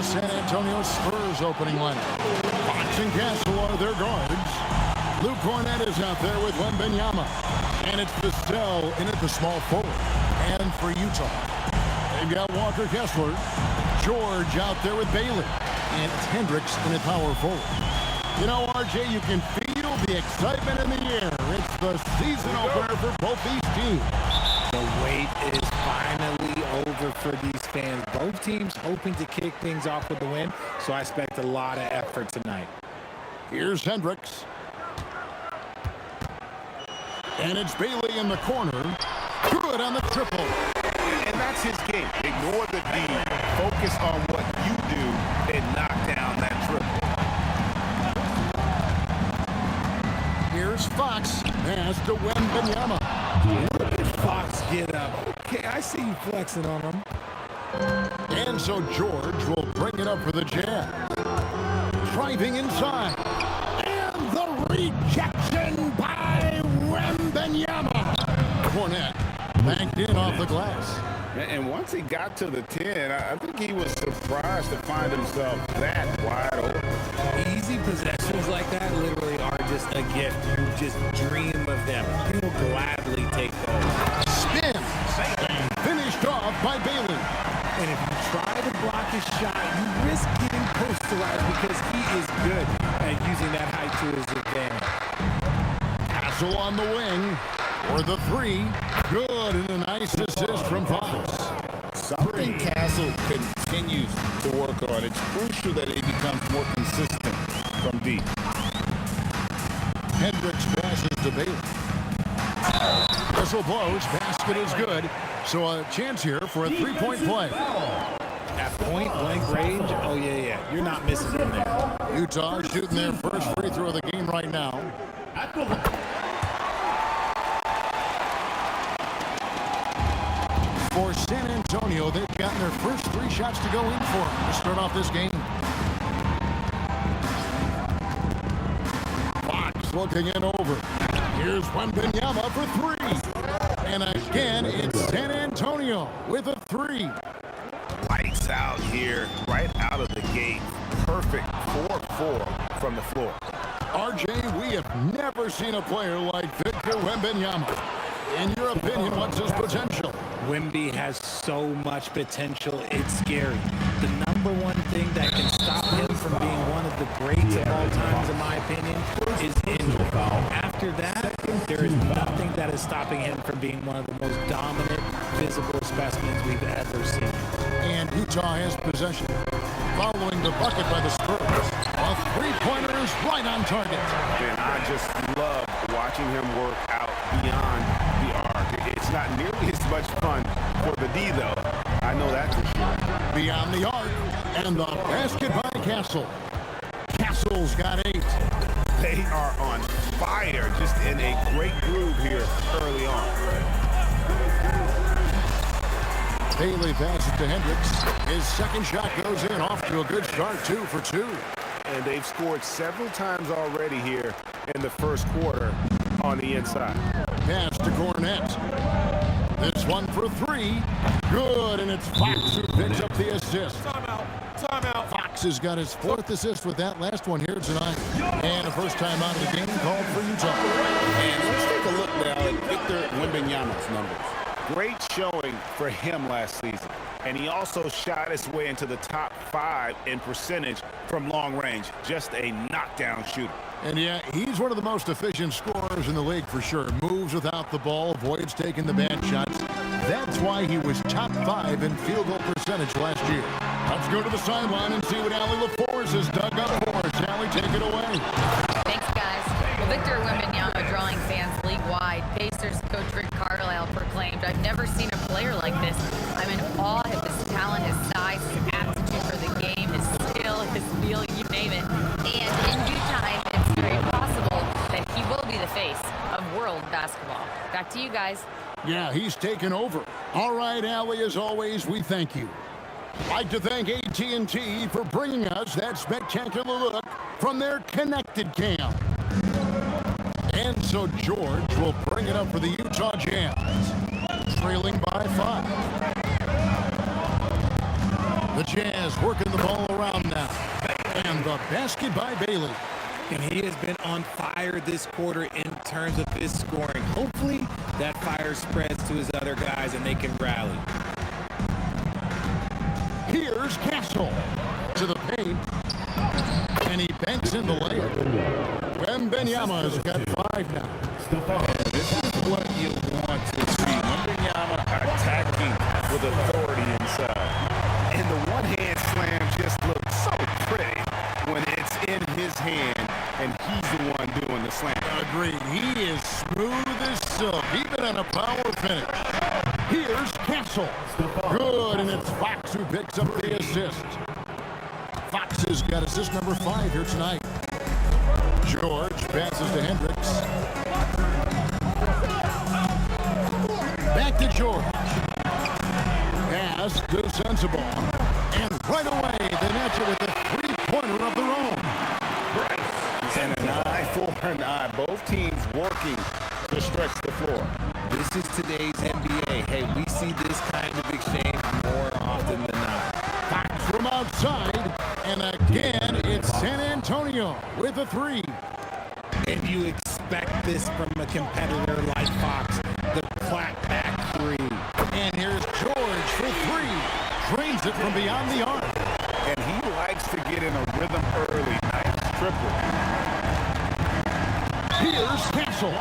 the San Antonio Spurs opening lineup. Fox and Castle are their guards. Luke Cornett is out there with Wembanyama. And it's Vassell in at the small forward. And for Utah, they've got Walker Kessler. George out there with Bailey. And it's Hendricks in at power forward. You know, RJ, you can feel the excitement in the air. It's the season opener for both these teams. The wait is finally over for these fans. Both teams hoping to kick things off with the win, so I expect a lot of effort tonight. Here's Hendricks. And it's Bailey in the corner. Good on the triple. And that's his game. Ignore the D. Focus on what you do and knock down that triple. Here's Fox. Pass to Wembanyama. Look at Fox get up. Okay, I see you flexing on him. And so George will bring it up for the Jazz. Driving inside. And the rejection by Wembanyama. Cornett backed in off the glass. And once he got to the 10, I think he was surprised to find himself that wide open. Easy possessions like that literally are just a gift. You just dream of them. You will gladly take those. Spin. And finished off by Bailey. And if you try to block his shot, you risk getting posterized because he is good at using that height to his advantage. Castle on the wing. For the three. Good, and a nice assist from Fox. Something Castle continues to work on. It's crucial that he becomes more consistent from deep. Hendricks passes to Bailey. Whistle blows. Basket is good. So a chance here for a three-point play. At point-blank range, oh, yeah. You're not missing him there. Utah shooting their first free throw of the game right now. For San Antonio, they've gotten their first three shots to go in for them to start off this game. Fox looking it over. Here's Wembanyama for three. And again, it's San Antonio with a three. Lights out here, right out of the gate. Perfect 4-4 from the floor. RJ, we have never seen a player like Victor Wembanyama. In your opinion, what's his potential? Wemby has so much potential, it's scary. The number one thing that can stop him from being one of the greats of all times, in my opinion, is injury. After that, there is nothing that is stopping him from being one of the most dominant, visible specimens we've ever seen. And Utah has possession. Following the bucket by the Spurs. A three-pointer is right on target. And I just love watching him work out beyond the arc. It's not nearly as much fun for the D, though. I know that for sure. Beyond the arc, and the basket by Castle. Castle's got 8. They are on fire, just in a great groove here early on. Bailey passes to Hendricks. His second shot goes in, off to a good start, 2 for 2. And they've scored several times already here in the first quarter on the inside. Pass to Cornett. This one for 3. Good, and it's Fox who picks up the assist. Timeout. Fox has got his 4th assist with that last one here tonight. And a first time out of the game called for Utah. And let's take a look now at Victor Wembanyama's numbers. Great showing for him last season. And he also shot his way into the top 5 in percentage from long range. Just a knockdown shooter. And yeah, he's one of the most efficient scorers in the league for sure. Moves without the ball, avoids taking the bad shots. That's why he was top 5 in field goal percentage last year. Let's go to the sideline and see what Allie LaForce has dug up for us. Allie, take it away. Thanks, guys. Well, Victor Wembanyama drawing fans league-wide. Pacers coach Rick Carlisle proclaimed, "I've never seen a player like this. I'm in awe of his talent, his size, his aptitude for the game, his skill, his feel, you name it. And in due time, it's very possible that he will be the face of world basketball." Back to you guys. Yeah, he's taken over. All right, Allie, as always, we thank you. I'd like to thank AT&T for bringing us that spectacular look from their Connected Cam. And so George will bring it up for the Utah Jazz, trailing by 5. The Jazz working the ball around. around now. And the basket by Bailey. And he has been on fire this quarter in terms of his scoring. Hopefully that fire spreads to his other guys and they can rally. Here's Castle to the paint. And he banks in the layup. Wembanyama's got 5 now. This is what you want to see. Wembanyama attacking with authority inside. And the one-hand slam just looks so pretty when it's in his hand and he's the one doing the slam. Agreed. He is smooth as silk, even on a power finish. Here's Castle. Good, and it's Fox who picks up the assist. Fox has got assist number 5 here tonight. George passes to Hendricks. Back to George. Pass to Sensible. And right away, they match it with a three-pointer of their own. And an eye for an eye. Both teams working to stretch the floor. This is today's NBA. Hey, we see this kind of exchange more often than not. Fox from outside. And again, it's San Antonio with a 3. And you expect this from a competitor like Fox, the clapback 3. And here's George for 3. Drains it from beyond the arc. And he likes to get in a rhythm early. Nice triple. Here's Castle.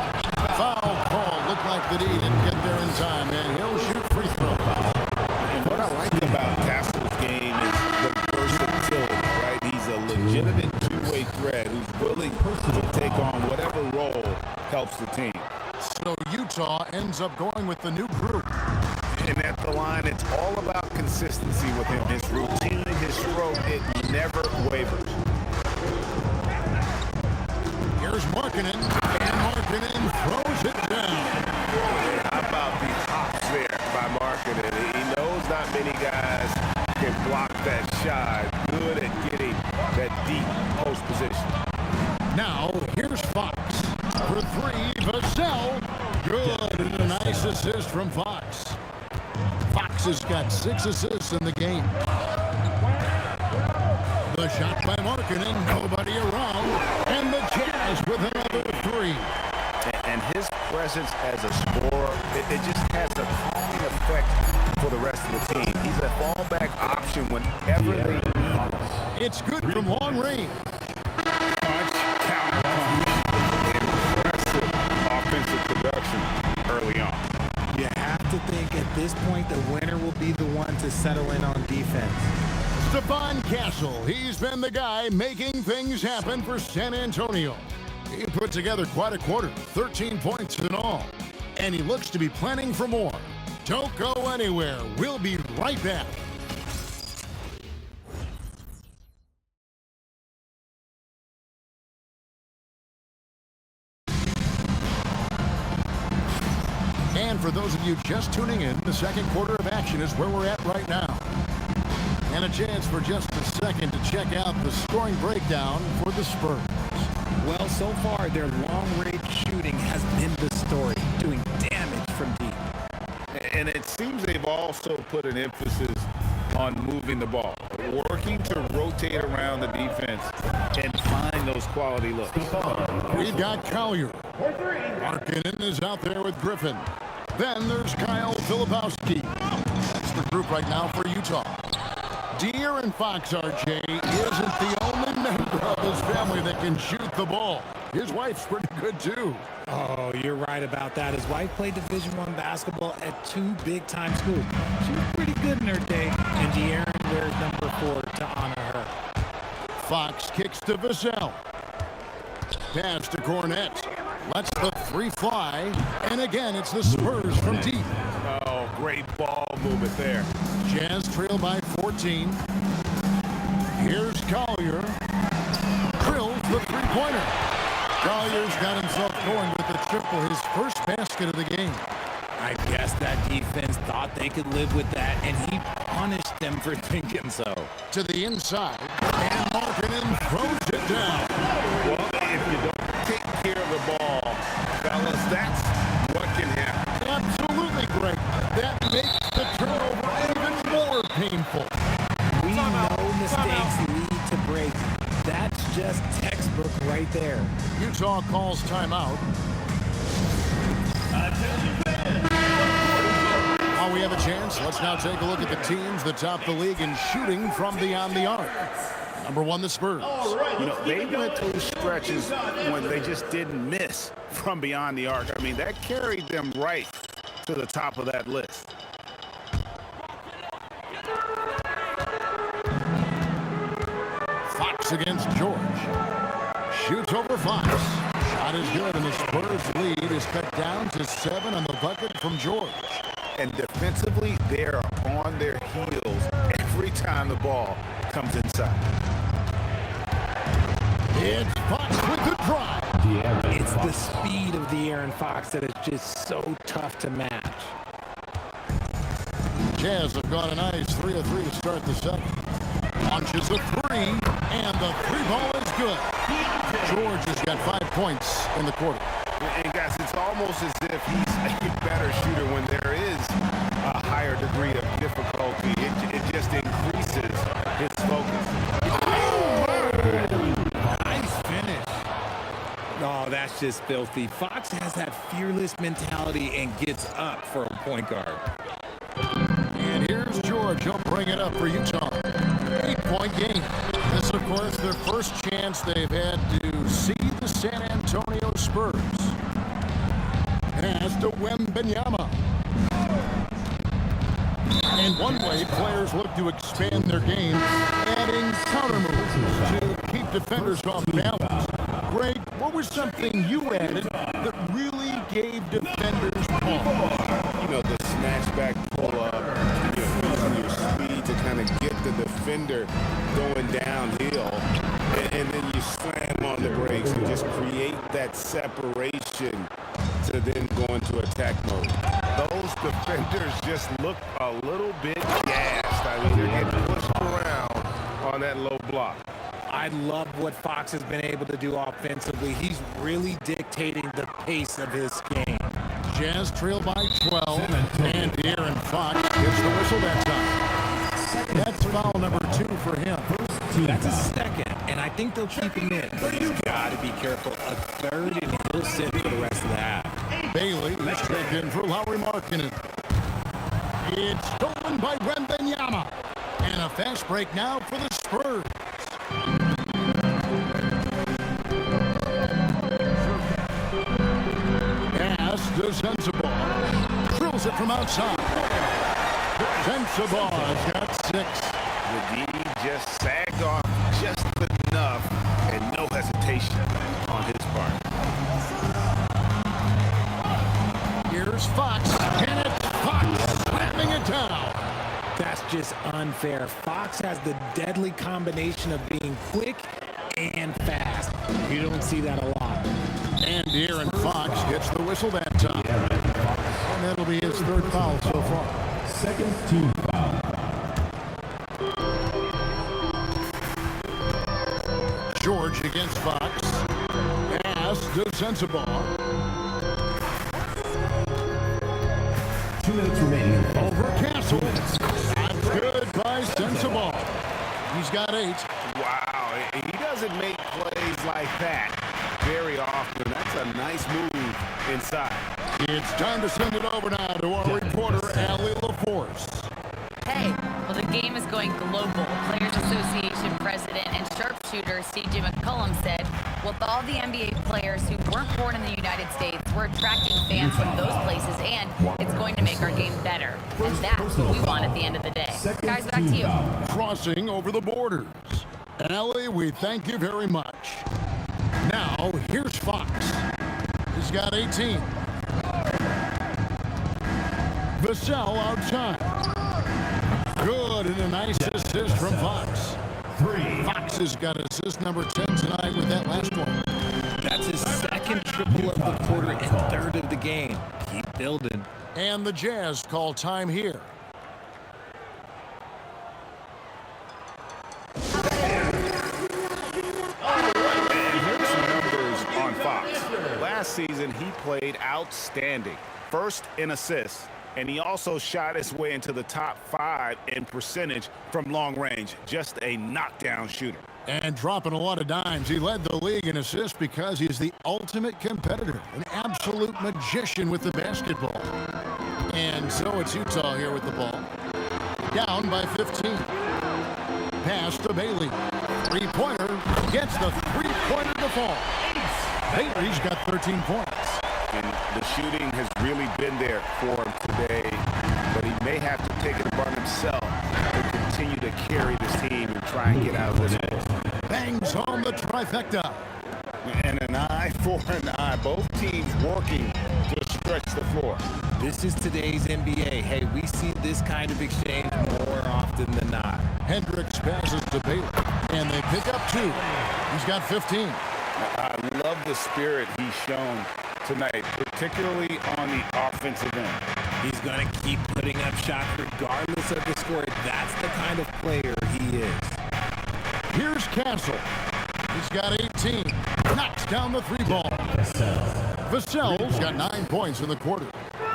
Foul call. Looked like that he didn't get there in time, and he'll shoot free throw. And what I like about Castle's game is the versatility, right? He's a legitimate two-way threat who's willing to take on whatever role helps the team. So Utah ends up going with the new group. And at the line, it's all about consistency with him. His routine, his stroke, it never wavers. Here's Markkanen, and Markkanen throws it down. How about the hops there by Markkanen? He knows not many guys can block that shot. Good at getting that deep post position. Now, here's Fox. For 3, Vassell. Good, and a nice assist from Fox. Fox has got 6 assists in the game. The shot by Markkanen, nobody around, and the Jazz with another 3. And his presence as a scorer, it just has a calming effect for the rest of the team. He's a fallback option whenever they need him. It's good from long range. Punch, counter, impressive offensive production early on. You have to think at this point the winner will be the one to settle in on defense. Stephon Castle, he's been the guy making things happen for San Antonio. He put together quite a quarter, 13 points in all. And he looks to be planning for more. Don't go anywhere. We'll be right back. And for those of you just tuning in, the second quarter of action is where we're at right now. And a chance for just a second to check out the scoring breakdown for the Spurs. Well, so far, their long-range shooting has been the story, doing damage from deep. And it seems they've also put an emphasis on moving the ball, working to rotate around the defense and find those quality looks. We've got Collier. Markkanen is out there with Griffin. Then there's Kyle Filipowski. That's the group right now for Utah. De'Aaron Fox, RJ, isn't the only member of his family that can shoot the ball. His wife's pretty good, too. Oh, you're right about that. His wife played Division I basketball at 2 big-time schools. She was pretty good in her day, and De'Aaron wears number 4 to honor her. Fox kicks to Vassell. Pass to Cornette. Lets the 3 fly. And again, it's the Spurs from deep. Oh, great ball movement there. Jazz trail by 14. Here's Collier. Drills the three-pointer. Collier's got himself going with the triple, his first basket of the game. I guess that defense thought they could live with that, and he punished them for thinking so. To the inside, and Markkanen throws it down. Well, if you don't take care of the ball, fellas, that's what can happen. Absolutely great. That makes the turnover even more painful. We know mistakes just textbook right there. Utah calls timeout. While we have a chance, let's now take a look at the teams that top the league in shooting from beyond the arc. Number one, the Spurs. You know, they went through stretches when they just didn't miss from beyond the arc. I mean, that carried them right to the top of that list. Fox against George. Shoots over Fox. Shot is good, and the Spurs lead is cut down to 7 on the bucket from George. And defensively, they're on their heels every time the ball comes inside. It's Fox with the drive. It's the speed of the Aaron Fox that is just so tough to match. Jazz have got a nice 3 of 3 to start the second. Launches a 3, and the 3 ball is good. George has got 5 points in the quarter. And guys, it's almost as if he's a better shooter when there is a higher degree of difficulty. It just increases his focus. Nice finish. Oh, that's just filthy. Fox has that fearless mentality and gets up for a point guard. And here's George. He'll bring it up for Utah. 8-point game. This, of course, their first chance they've had to see the San Antonio Spurs. As to Wembanyama. And one way players look to expand their game, adding counter moves to keep defenders off balance. Greg, what was something you added that really gave defenders pause? You know, the snatchback pull-up, using your speed to kind of get the defender going downhill, and then you slam on the brakes and just create that separation to then go into attack mode. Those defenders just look a little bit gassed. I mean, they're getting pushed around on that low block. I love what Fox has been able to do offensively. He's really dictating the pace of his game. Jazz trail by 12, and Aaron Fox gets the whistle that time. That's foul number 2 for him. That's a second, and I think they'll keep him in. But he's got to be careful. A third, and he'll sit for the rest of the half. Bailey is checked in for Lauri Markkanen. It's stolen by Wembanyama. And a fast break now for the Spurs. Pass to Sensabaugh. Drills it from outside. Sensabaugh's got 6. The D just sagged off just enough, and no hesitation on his part. Here's Fox, and it's Fox slamming it down. That's just unfair. Fox has the deadly combination of being quick and fast. You don't see that a lot. And Aaron Fox gets the whistle that time. And that'll be his 3rd foul so far. Second team foul. George against Fox. Pass to Sensabaugh. 2 minutes remaining. Over Castle. That's good by Sensabaugh. He's got 8. Wow, he doesn't make plays like that very often. That's a nice move inside. It's time to send it over now to our reporter, Allie LaForce. Hey, well, the game is going global. Players Association president and sharpshooter C.J. McCollum said, with all the NBA players who weren't born in the United States, we're attracting fans from those places, and it's going to make our game better. And that's what we want at the end of the day. Guys, back to you. Crossing over the borders. Allie, we thank you very much. Now, here's Fox. He's got 18. Vassell outside. Good, and a nice assist from Fox. 3. Fox has got assist number 10 tonight with that last one. That's his 2nd triple of the quarter and 3rd of the game. Keep building. And the Jazz call time here. And here's some numbers on Fox. Last season, he played outstanding. 1st in assists, and he also shot his way into the top 5 in percentage from long range. Just a knockdown shooter. And dropping a lot of dimes. He led the league in assists because he's the ultimate competitor, an absolute magician with the basketball. And so it's Utah here with the ball. Down by 15. Pass to Bailey. Three-pointer. Gets the three-pointer to fall. Bailey's got 13 points. And the shooting has really been there for him today, but he may have to take it upon himself to continue to carry this team and try and get out of this hole. Bangs home the trifecta. And an eye for an eye. Both teams working to stretch the floor. This is today's NBA. Hey, we see this kind of exchange more often than not. Hendricks passes to Bailey, and they pick up 2. He's got 15. I love the spirit he's shown tonight, particularly on the offensive end. He's going to keep putting up shots regardless of the score. That's the kind of player he is. Here's Castle. He's got 18. Knocks down the 3-ball. Vassell's got 9 points in the quarter.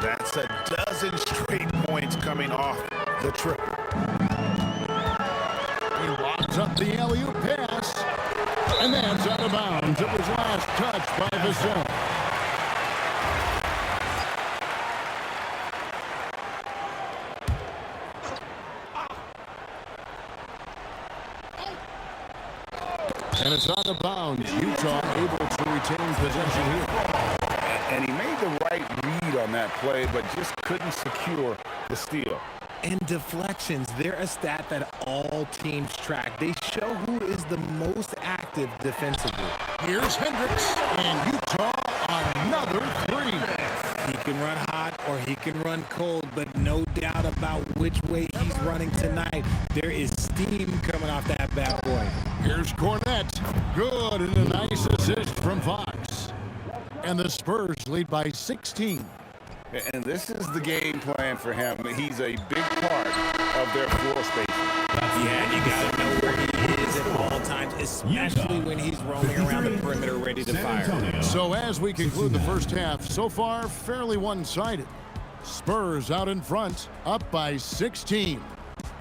That's a dozen straight points coming off the triple. He locks up the alley-oop pass. And that's out of bounds. It was last touched by Vassell. And it's out of bounds. Utah able to retain possession here. And he made the right read on that play, but just couldn't secure the steal. And deflections, they're a stat that all teams track. They show who is the most active defensively. Here's Hendricks, and Utah another 3. He can run hot or he can run cold, but no doubt about which way he's running tonight. There is steam coming off that bad boy. Here's Cornette. Good, and a nice assist from Fox. And the Spurs lead by 16. And this is the game plan for him. He's a big part of their floor spacing. Yeah, you got to know where he is at all times, especially when he's roaming around the perimeter ready to fire. So as we conclude the first half, so far fairly one-sided. Spurs out in front, up by 16.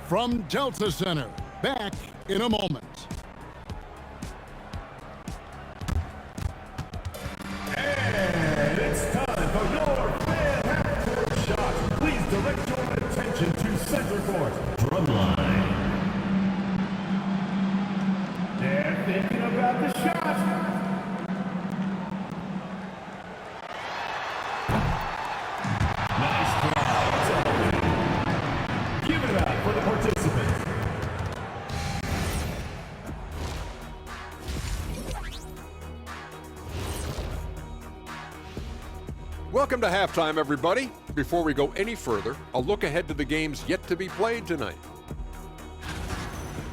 From Delta Center, back in a moment. And it's time for your fan half-court shot. Please direct your attention to center court. Drumline. They're thinking about the shot. Nice play. Give it up for the participants. Welcome to halftime, everybody. Before we go any further, a look ahead to the games yet to be played tonight.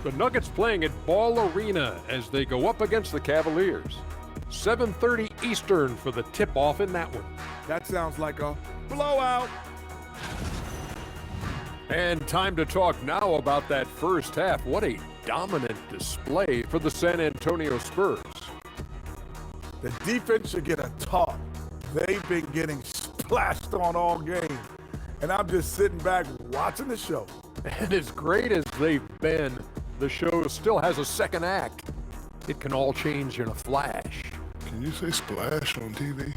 The Nuggets playing at Ball Arena as they go up against the Cavaliers. 7:30 Eastern for the tip-off in that one. That sounds like a blowout. And time to talk now about that first half. What a dominant display for the San Antonio Spurs. The defense should get a talk. They've been getting splashed on all game. And I'm just sitting back watching the show. And as great as they've been, the show still has a second act. It can all change in a flash. Can you say splash on TV?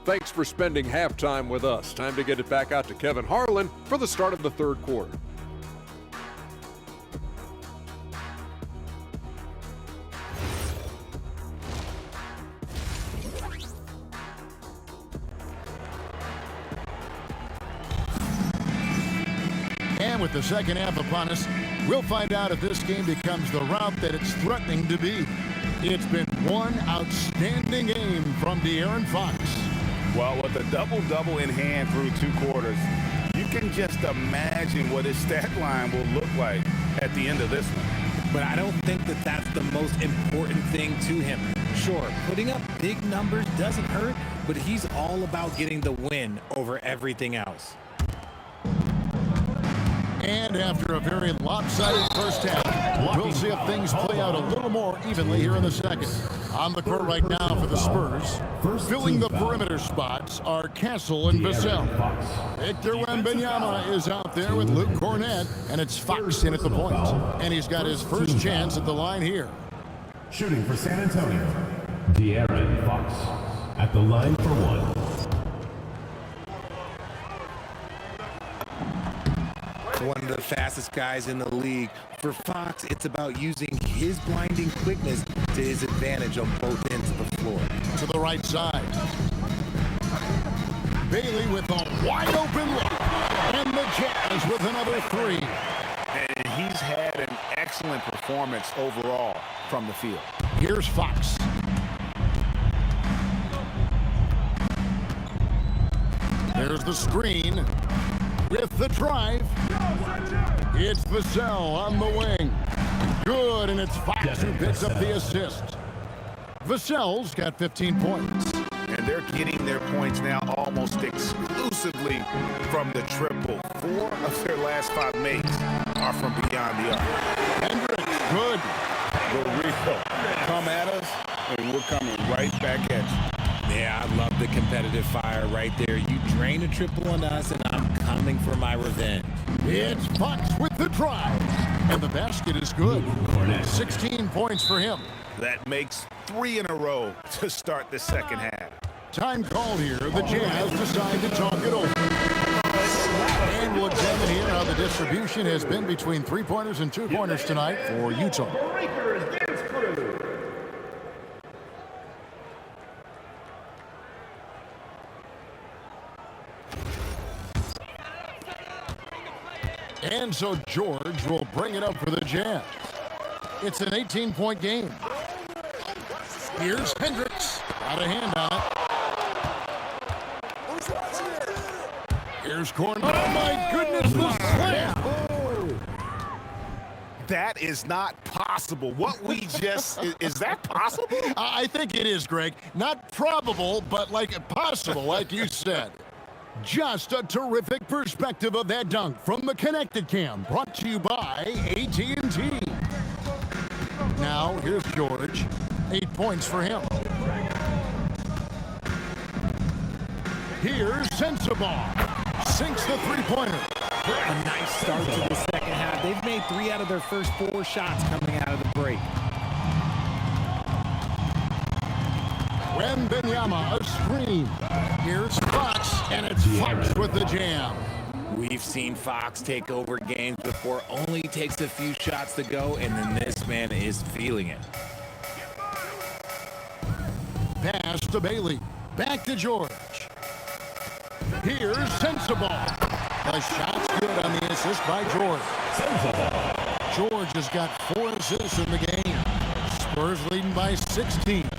Thanks for spending halftime with us. Time to get it back out to Kevin Harlan for the start of the third quarter. And with the second half upon us, we'll find out if this game becomes the route that it's threatening to be. It's been one outstanding game from De'Aaron Fox. Well, with a double-double in hand through 2 quarters, you can just imagine what his stat line will look like at the end of this one. But I don't think that that's the most important thing to him. Sure, putting up big numbers doesn't hurt, but he's all about getting the win over everything else. And after a very lopsided first half, We'll see if things play out a little more evenly here in the second. On the court right now for the Spurs, filling the perimeter spots are Castle and Vassell. Victor Wembanyama is out there with Luke Cornett, and it's Fox in at the point. And he's got his first chance at the line here. Shooting for San Antonio, De'Aaron Fox at the line for one. One of the fastest guys in the league. For Fox, it's about using his blinding quickness to his advantage on both ends of the floor. To the right side. Bailey with a wide open look. And the Jazz with another three. And he's had an excellent performance overall from the field. Here's Fox. There's the screen. With the drive, it's Vassell on the wing. Good, and it's Fox who picks up the assist. Vassell's got 15 points. And they're getting their points now almost exclusively from the triple. 4 of their last 5 makes are from beyond the arc. Hendricks, good. The real come at us, and we're coming right back at you. Yeah, I love the competitive fire right there. You drain a triple on us, and I'm coming for my revenge. It's Fox with the drive. And the basket is good. 16 points for him. That makes 3 in a row to start the second half. Time called here. The Jazz decide to talk it over. And we'll examine here how the distribution has been between 3-pointers and 2-pointers tonight for Utah. And so George will bring it up for the Jazz. It's an 18-point game. Here's Hendricks. Got a hand on it. Here's Corn. Oh, my goodness, the slam. Oh. That is not possible. What we just, is that possible? I think it is, Greg. Not probable, but like possible, like you said. Just a terrific perspective of that dunk from the Connected Cam, brought to you by AT&T. Now, here's George. 8 points for him. Here's Sensabaugh. Sinks the three-pointer. A nice start to the second half. They've made 3 out of their first 4 shots coming out of the break. Wembanyama, a screen. Here's Fox, and it's Fox with the jam. We've seen Fox take over games before. Only takes a few shots to go, and then this man is feeling it. Pass to Bailey. Back to George. Here's Sensabaugh. The shot's good on the assist by George. George has got 4 assists in the game. Spurs leading by 16.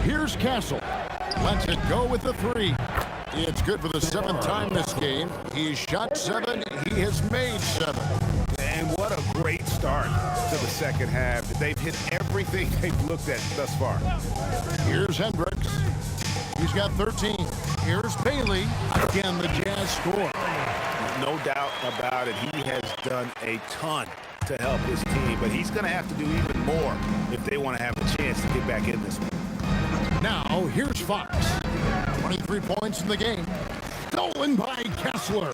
Here's Castle. Lets it go with the 3. It's good for the 7th time this game. He's shot 7. He has made 7. And what a great start to the second half. They've hit everything they've looked at thus far. Here's Hendricks. He's got 13. Here's Bailey. Again, the Jazz score. No doubt about it. He has done a ton to help his team, but he's going to have to do even more if they want to have a chance to get back in this one. Now, here's Fox. 23 points in the game. Stolen by Kessler.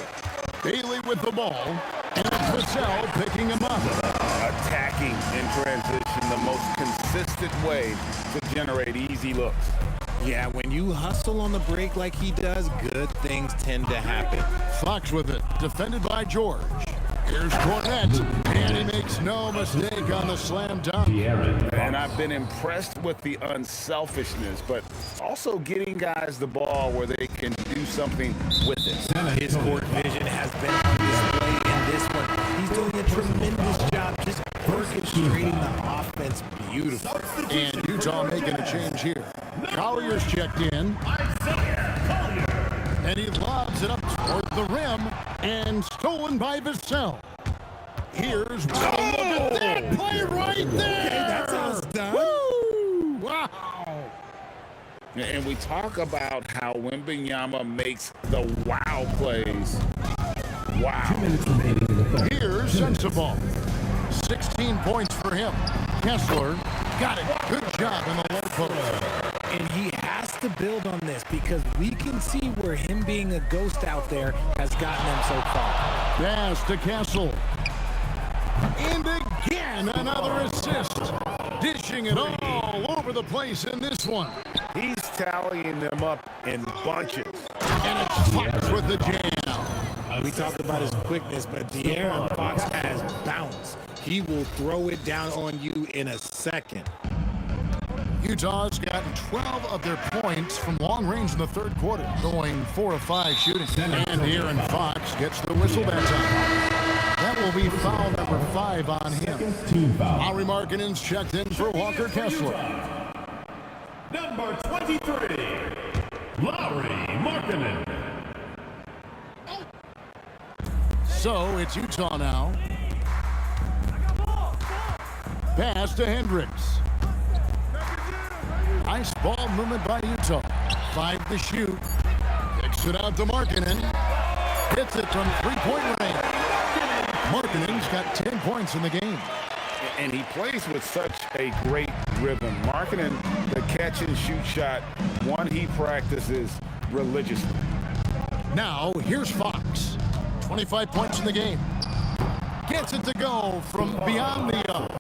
Bailey with the ball. And Vassell picking him up. Attacking in transition, the most consistent way to generate easy looks. Yeah, when you hustle on the break like he does, good things tend to happen. Fox with it. Defended by George. Here's Cornett, and he makes no mistake on the slam dunk. And I've been impressed with the unselfishness, but also getting guys the ball where they can do something with it. His court vision has been on display in this one. He's doing a tremendous job just orchestrating the offense beautifully. And Utah making a change here. Collier's checked in. And he lobs it up toward the rim, and stolen by Vassell. Here's look at that play right there. Okay, that's how it's done. Woo! Wow. And we talk about how Wembanyama makes the wow plays. Wow. Here's Sensabaugh. 16 points for him. Kessler got it. Good job in the low post. And he has to build on this because we can see where him being a ghost out there has gotten him so far. Pass to Castle. And again, another assist. Dishing it all over the place in this one. He's tallying them up in bunches. And it's Fox with the jam. We talked about his quickness, but De'Aaron Fox has bounce. He will throw it down on you in a second. Utah's gotten 12 of their points from long range in the third quarter, going 4 of 5 shooting. And De'Aaron Fox gets the whistle that time. That will be foul number 5 on him. Lauri Markkanen's checked in for Walker Kessler. Number 23, Lauri Markkanen. So it's Utah now. Pass to Hendricks. Nice ball movement by Utah. 5 to shoot. Kicks it out to Markkanen. Hits it from three-point range. Markkanen's got 10 points in the game. And he plays with such a great rhythm. Markkanen, the catch-and-shoot shot, one he practices religiously. Now, here's Fox. 25 points in the game. Gets it to go from beyond the arc.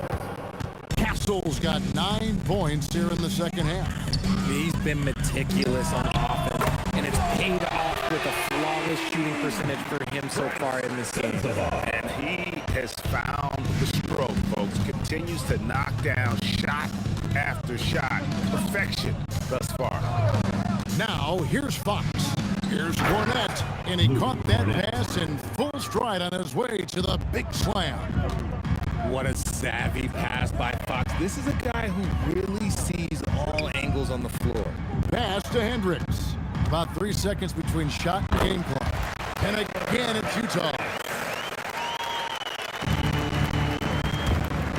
Castle's got 9 points here in the second half. He's been meticulous on offense, and it's paid off with a flawless shooting percentage for him so far in this season. And he has found the stroke, folks. Continues to knock down shot after shot. Perfection thus far. Now, here's Fox. Here's Cornette, and he caught that pass in full stride on his way to the big slam. What a savvy pass by Fox. This is a guy who really sees all angles on the floor. Pass to Hendricks. About 3 seconds between shot and game clock. And again, it's Utah.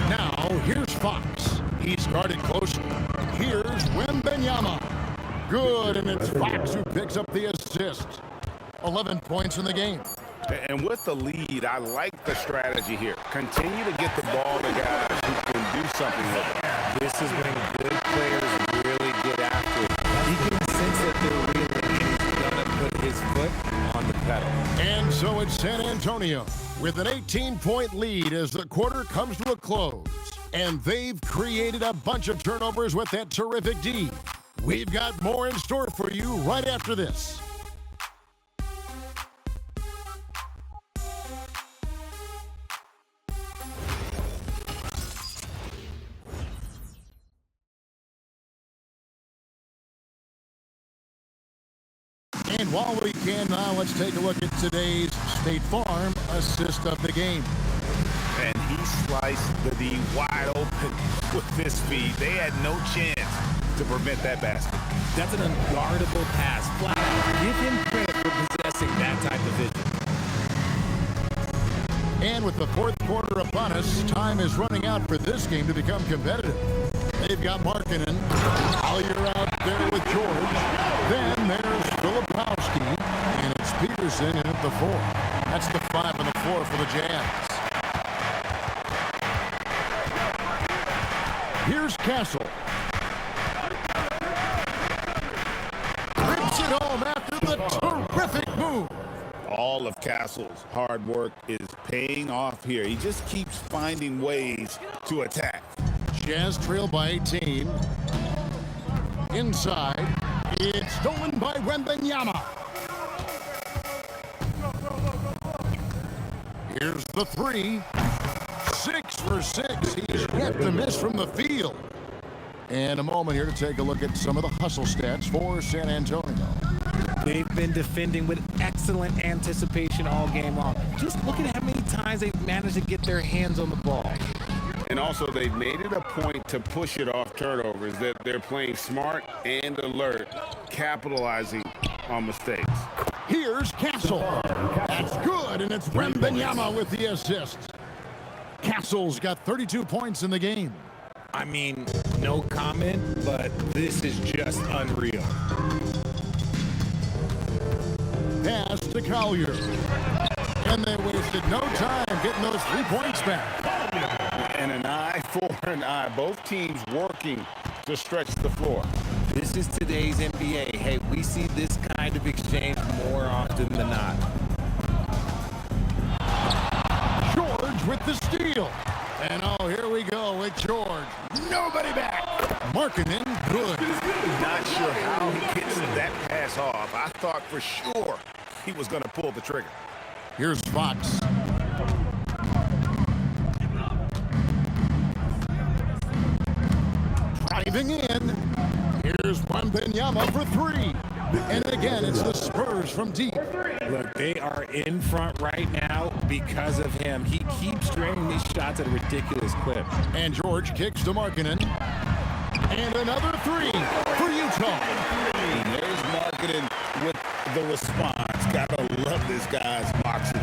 Now, here's Fox. He started closer. Here's Wembanyama. Good, and it's Fox who picks up the assist. 11 points in the game. And with the lead, I like the strategy here. Continue to get the ball to guys who can do something with it. This is when good players really get after it. He can sense that they're reeling, and he's going to put his foot on the pedal. And so it's San Antonio with an 18-point lead as the quarter comes to a close. And they've created a bunch of turnovers with that terrific D. We've got more in store for you right after this. And while we can now, let's take a look at today's State Farm assist of the game. And he sliced the D wide open with this speed. They had no chance to prevent that basket. That's an unguardable pass. Flat out. Give him credit for possessing that type of vision. And with the fourth quarter upon us, time is running out for this game to become competitive. They've got Markkanen. Collier out there with George. Then there's Filipowski. And it's Peterson in at the 4. That's the 5 and the 4 for the Jazz. Here's Castle. Rips it home after the terrific move. All of Castle's hard work is paying off here. He just keeps finding ways to attack. Jazz trail by 18. Inside. It's stolen by Wembanyama. Here's the 3. 6 for 6. He's yet to miss from the field. And a moment here to take a look at some of the hustle stats for San Antonio. They've been defending with excellent anticipation all game long. Just look at how many times they've managed to get their hands on the ball. And also, they've made it a point to push it off turnovers, that they're playing smart and alert, capitalizing on mistakes. Here's Castle. That's good, and it's Wembanyama with the assist. Castle's got 32 points in the game. I mean, no comment, but this is just unreal. Pass to Collier. And they wasted no time getting those 3 points back. 4 and I. Both teams working to stretch the floor. This is today's NBA. Hey, we see this kind of exchange more often than not. George with the steal. And oh, here we go with George. Nobody back. Markkanen, good. Not sure how he gets that pass off. I thought for sure he was going to pull the trigger. Here's Fox. Driving in. Here's Wembanyama for 3. And again, it's the Spurs from deep. Look, they are in front right now because of him. He keeps draining these shots at a ridiculous clip. And George kicks to Markkanen. And another 3 for Utah. And there's Markkanen with the response. Gotta love this guy's boxing.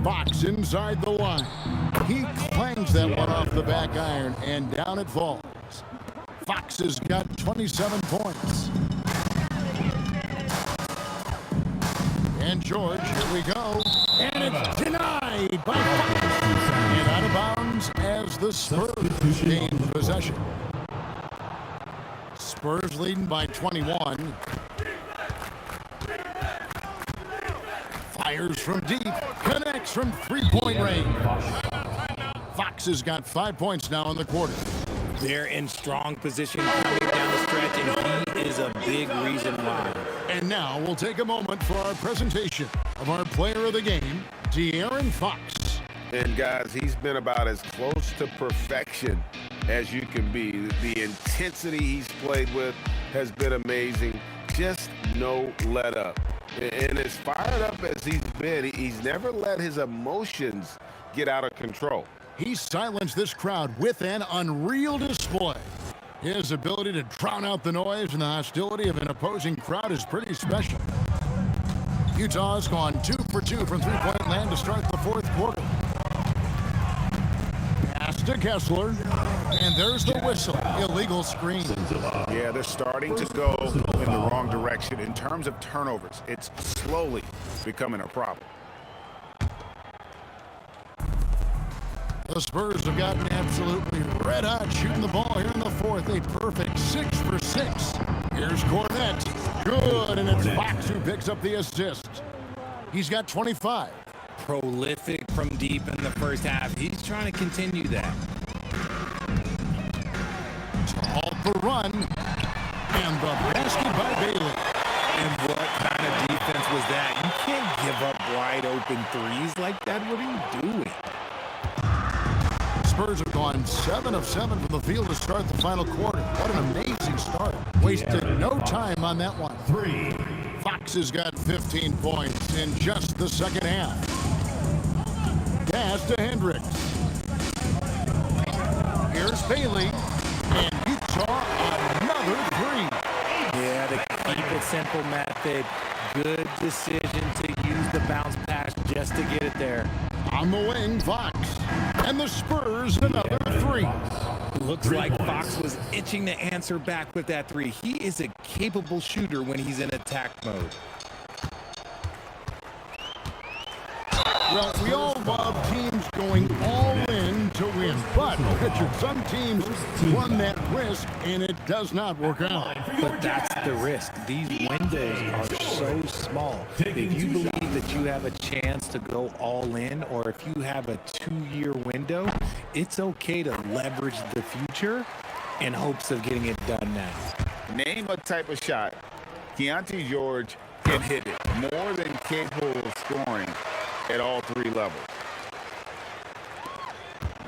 Fox inside the line. He clangs that one off the back iron, and down it falls. Fox has got 27 points. And George, here we go. And it's denied by Fox. And out of bounds as the Spurs gain possession. Spurs leading by 21. Fires from deep, connects from three-point range. Fox has got 5 points now in the quarter. They're in strong position coming down the stretch, and he is a big reason why. And now we'll take a moment for our presentation of our player of the game, De'Aaron Fox. And guys, he's been about as close to perfection as you can be. The intensity he's played with has been amazing. Just no let up. And as fired up as he's been, he's never let his emotions get out of control. He silenced this crowd with an unreal display. His ability to drown out the noise and the hostility of an opposing crowd is pretty special. Utah's gone 2 for 2 from three-point land to start the fourth quarter. Pass to Kessler, and there's the whistle. Illegal screen. Yeah, they're starting to go in the wrong direction. In terms of turnovers, it's slowly becoming a problem. The Spurs have gotten absolutely red hot shooting the ball here in the fourth. A perfect 6 for 6. Here's Cornette. Good, and it's Fox who picks up the assist. He's got 25. Prolific from deep in the first half. He's trying to continue that. To halt the run. And the basket by Bailey. And what kind of defense was that? You can't give up wide open threes like that. What are you doing? Spurs have gone 7 of 7 from the field to start the final quarter. What an amazing start. Wasted no time on that one. 3. Fox has got 15 points in just the second half. Pass to Hendricks. Here's Bailey. And Utah another 3. Yeah, to keep it simple, Matt, Babe. Good decision to use the bounce pass just to get it there. On the wing, Fox. And the Spurs another 3. Looks like Fox was itching to answer back with that 3. He is a capable shooter when he's in attack mode. Well, we all love teams going all in to win. But, Richard, some teams run that risk, and it does not work out. But that's the risk. These windows are so small. If you believe that you have a chance to go all in, or if you have a 2-year window, it's okay to leverage the future in hopes of getting it done now. Name a type of shot Keontae George can hit it. More than capable of scoring at all 3 levels.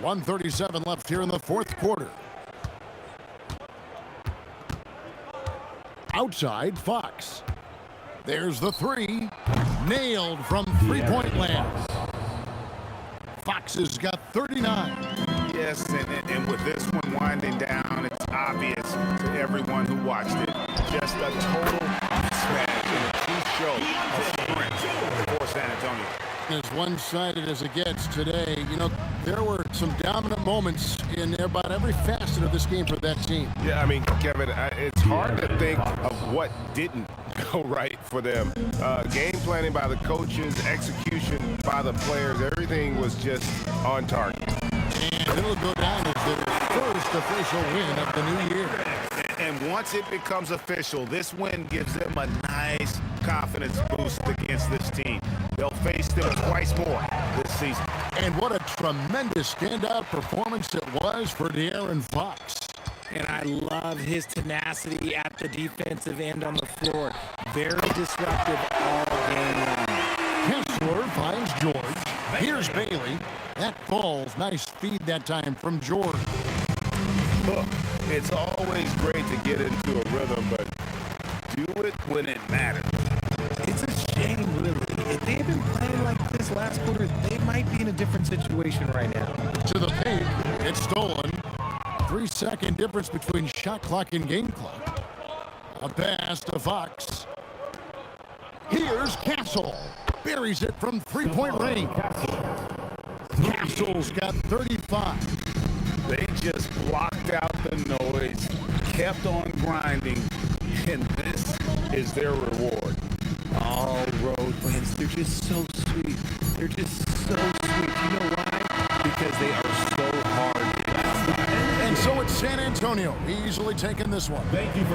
1:37 left here in the fourth quarter. Outside, Fox. There's the 3. Nailed from three-point land. Fox has got 39. Yes, and with this one winding down, it's obvious to everyone who watched it. Just a total mismatch and a true show of strength for San Antonio. As one-sided as it gets today, you know, there were some dominant moments in about every facet of this game for that team. Yeah, I mean, Kevin, it's hard to think of what didn't go right for them. Game planning by the coaches, execution by the players, everything was just on target. And it'll go down as their first official win of the new year. And once it becomes official, this win gives them a nice confidence boost against this team. They'll face them twice more this season. And what a tremendous standout performance it was for De'Aaron Fox. And I love his tenacity at the defensive end on the floor. Very disruptive all game long. Kessler finds George. Here's Bailey. That falls. Nice feed that time from George. Look, it's always great to get into a rhythm, but do it when it matters. It's a shame, really. If they had been playing like this last quarter, they might be in a different situation right now. To the paint. It's stolen. 3-second difference between shot clock and game clock. A pass to Fox. Here's Castle. Buries it from three-point range. Castle's got 35. They just blocked out the noise, kept on grinding, and this is their reward. All road wins. They're just so sweet. They're just so sweet. You know why? Because they are so hard. And so it's San Antonio easily taking this one.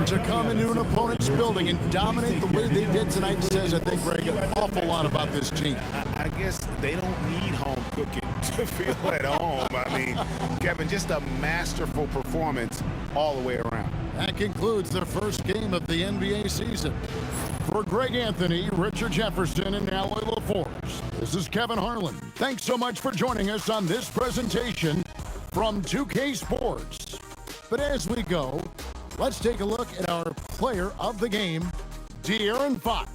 To come into an opponent's building and dominate the way they did tonight says, I think, Greg, an awful lot about this team. I guess they don't need home cooking to feel at home. I mean, Kevin, just a masterful performance all the way around. That concludes the first game of the NBA season. For Greg Anthony, Richard Jefferson, and Allie LaForce, this is Kevin Harlan. Thanks so much for joining us on this presentation from 2K Sports. But as we go, let's take a look at our player of the game, De'Aaron Fox.